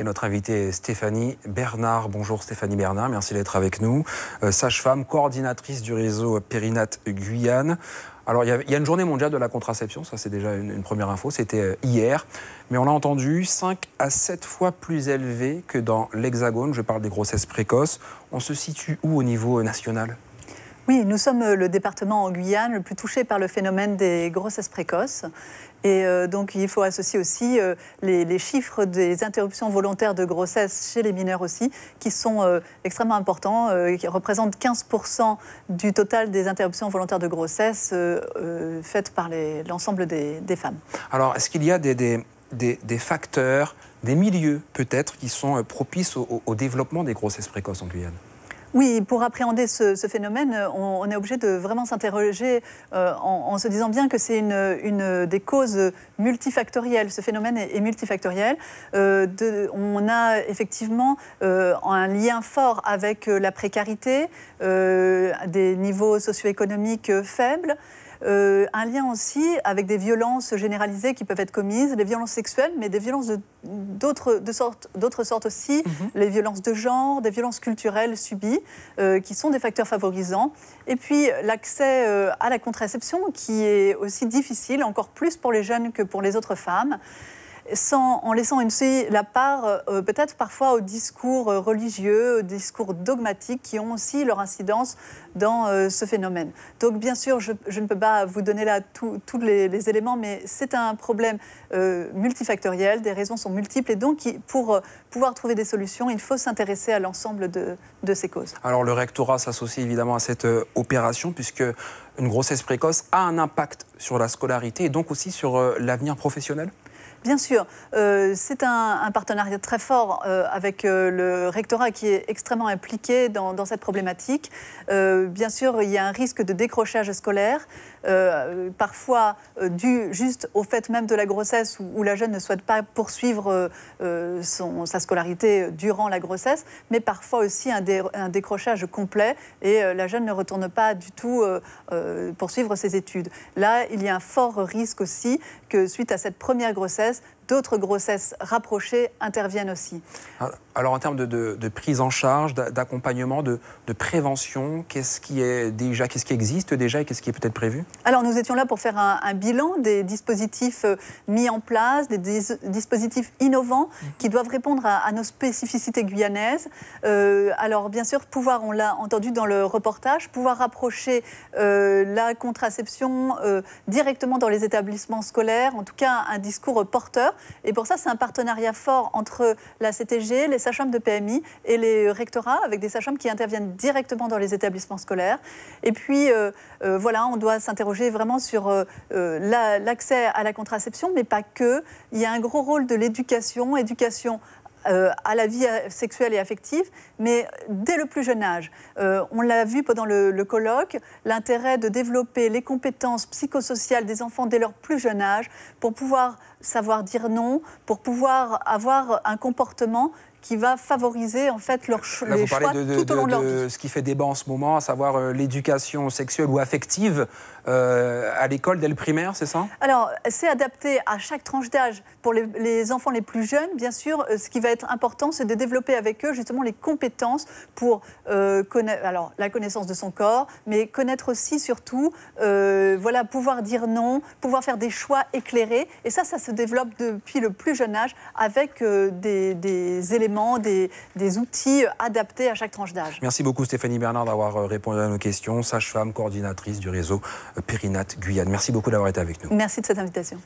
Et notre invitée est Stéphanie Bernard. Bonjour Stéphanie Bernard, merci d'être avec nous. Sage-femme, coordinatrice du réseau Périnate Guyane. Alors, il y a une journée mondiale de la contraception, ça c'est déjà une première info, c'était hier. Mais on l'a entendu, 5 à 7 fois plus élevé que dans l'Hexagone. Je parle des grossesses précoces. On se situe où au niveau national ? Oui, nous sommes le département en Guyane le plus touché par le phénomène des grossesses précoces. Et donc, il faut associer aussi les chiffres des interruptions volontaires de grossesse chez les mineurs aussi, qui sont extrêmement importants, qui représentent 15% du total des interruptions volontaires de grossesse faites par l'ensemble des femmes. Alors, est-ce qu'il y a des facteurs, des milieux peut-être, qui sont propices au développement des grossesses précoces en Guyane ? Oui, pour appréhender ce phénomène, on est obligé de vraiment s'interroger en se disant bien que c'est une des causes multifactorielles. Ce phénomène est multifactoriel. On a effectivement un lien fort avec la précarité, des niveaux socio-économiques faibles. Un lien aussi avec des violences généralisées qui peuvent être commises, des violences sexuelles, mais des violences d'autres sortes aussi, les violences de genre, des violences culturelles subies, qui sont des facteurs favorisants. Et puis l'accès à la contraception, qui est aussi difficile, encore plus pour les jeunes que pour les autres femmes, en laissant aussi la part peut-être parfois aux discours religieux, aux discours dogmatiques qui ont aussi leur incidence dans ce phénomène. Donc bien sûr, je ne peux pas vous donner là tous les éléments, mais c'est un problème multifactoriel, des raisons sont multiples et donc pour pouvoir trouver des solutions, il faut s'intéresser à l'ensemble de ces causes. Alors le rectorat s'associe évidemment à cette opération puisque une grossesse précoce a un impact sur la scolarité et donc aussi sur l'avenir professionnel ? Bien sûr, c'est un partenariat très fort avec le rectorat qui est extrêmement impliqué dans cette problématique. Bien sûr, il y a un risque de décrochage scolaire, parfois dû juste au fait même de la grossesse où la jeune ne souhaite pas poursuivre sa scolarité durant la grossesse, mais parfois aussi un décrochage complet et la jeune ne retourne pas du tout poursuivre ses études. Là, il y a un fort risque aussi que suite à cette première grossesse, d'autres grossesses rapprochées interviennent aussi. Alors en termes de prise en charge, d'accompagnement, de prévention, qu'est-ce qui existe déjà et qu'est-ce qui est peut-être prévu ? Alors nous étions là pour faire un bilan des dispositifs mis en place, des dispositifs innovants qui doivent répondre à nos spécificités guyanaises. Alors bien sûr, on l'a entendu dans le reportage, pouvoir rapprocher la contraception directement dans les établissements scolaires, en tout cas un discours porteur. Et pour ça, c'est un partenariat fort entre la CTG, les sages-femmes de PMI et les rectorats, avec des sages-femmes qui interviennent directement dans les établissements scolaires. Et puis, voilà, on doit s'interroger vraiment sur l'accès à la contraception, mais pas que. Il y a un gros rôle de l'éducation à la vie sexuelle et affective, mais dès le plus jeune âge. On l'a vu pendant le colloque, l'intérêt de développer les compétences psychosociales des enfants dès leur plus jeune âge pour pouvoir savoir dire non, pour pouvoir avoir un comportement qui va favoriser en fait les choix tout au long de leur vie. Ce qui fait débat en ce moment, à savoir l'éducation sexuelle ou affective à l'école dès le primaire, c'est ça ? Alors, c'est adapté à chaque tranche d'âge. Pour les enfants les plus jeunes, bien sûr, ce qui va être important, c'est de développer avec eux justement les compétences pour connaître la connaissance de son corps, mais connaître aussi surtout, pouvoir dire non, pouvoir faire des choix éclairés. Et ça se développe depuis le plus jeune âge avec des éléments, des outils adaptés à chaque tranche d'âge. Merci beaucoup Stéphanie Bernard d'avoir répondu à nos questions. Sage-femme, coordinatrice du réseau Périnate Guyane. Merci beaucoup d'avoir été avec nous. Merci de cette invitation.